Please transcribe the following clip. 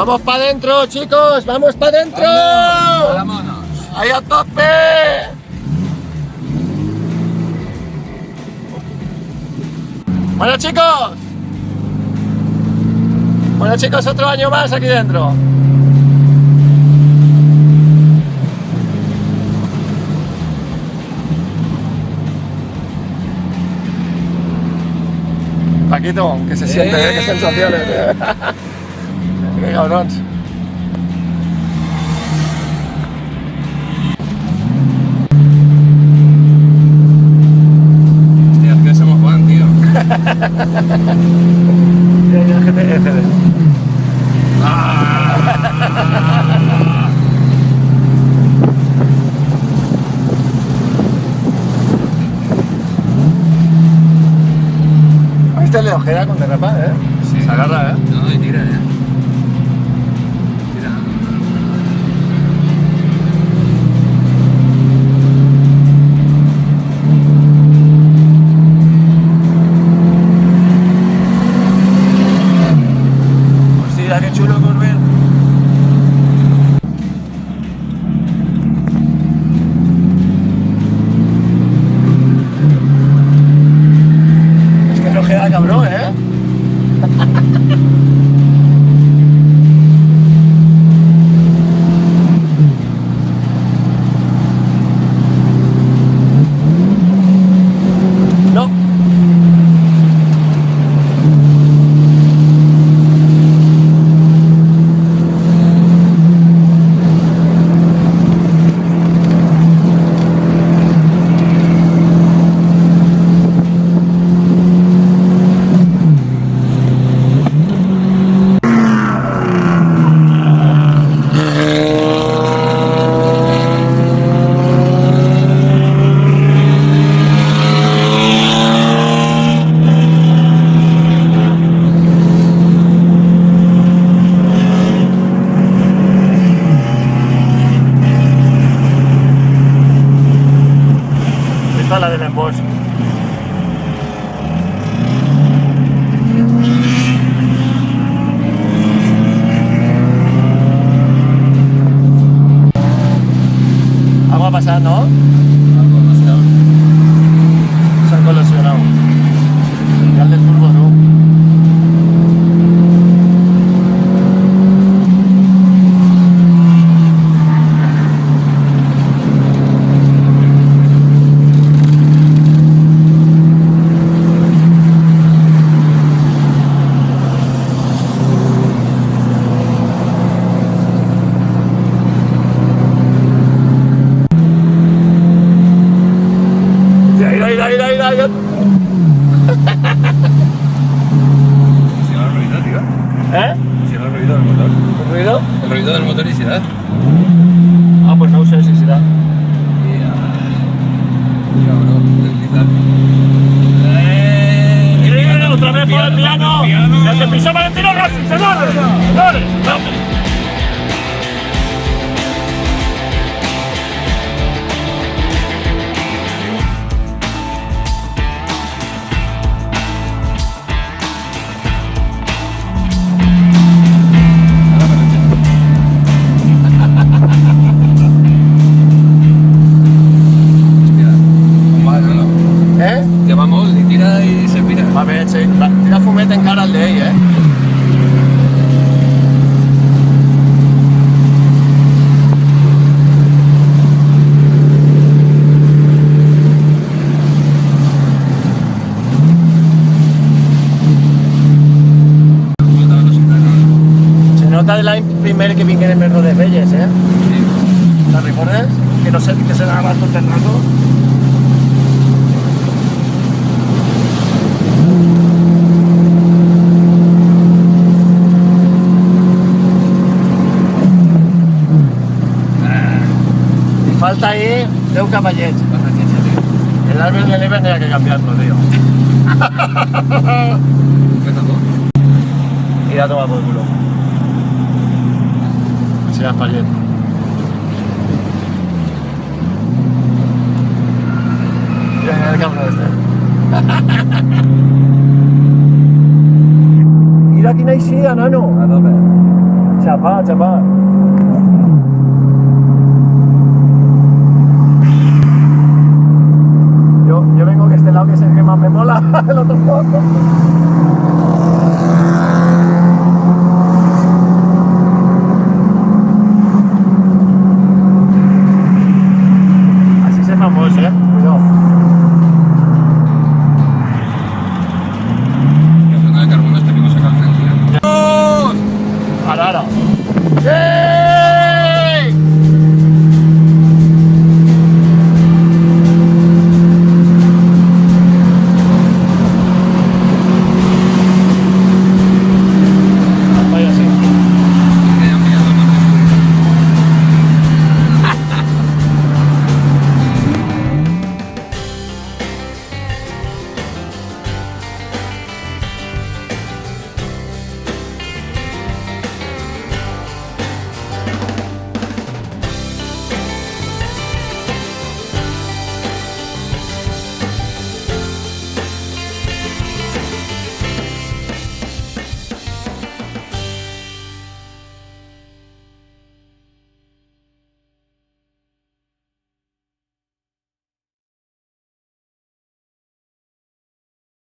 ¡Vamos para adentro, chicos! ¡Vamos para adentro! Vámonos. ¡Ahí a tope! Bueno, chicos. Bueno, chicos, otro año más aquí dentro. Paquito, ¿qué se siente? ¿Qué sensaciones? ¡Qué cabrón! Hostia, es que somos Juan, tío. ¿Viste el de ojera con derrapar, Sí. Se agarra, No, y tira, Tira. Hostia, qué chulo Corbel. Es que no queda cabrón, No. Esta es la del Bosch. Algo ha pasado, ¿no? Algo, no sé. Se han colisionado. Ya el del turbo, ¿no? Mira. Cierra el ruido, tío. Cierra el ruido del motor. ¿El ruido? El ruido del motor y si da. Ah, pues no sé si será. Cabrón, deslizar. Otra vez por el piano. ¡Ya se pisó Valentino Rossi, señores! ¡Señores! Que vamos, y tira y se pira. Va bé, sí. Tira fumet encara el d'ell, Se nota de l'any primer que vingueren els rodes velles, Sí. Te'n recordes? Que no sé, que se n'anava tot el rato. Falta ahí 10 cavallets. El árbol de nieve tenía que cambiarlo, tío. Y ya toma por el culo. Así es Payet. Mira el cabrón este. Mira quina eixida, nano. A tope. Chapá, chapá. Yo vengo de este lado que es el que más me mola. El otro lado.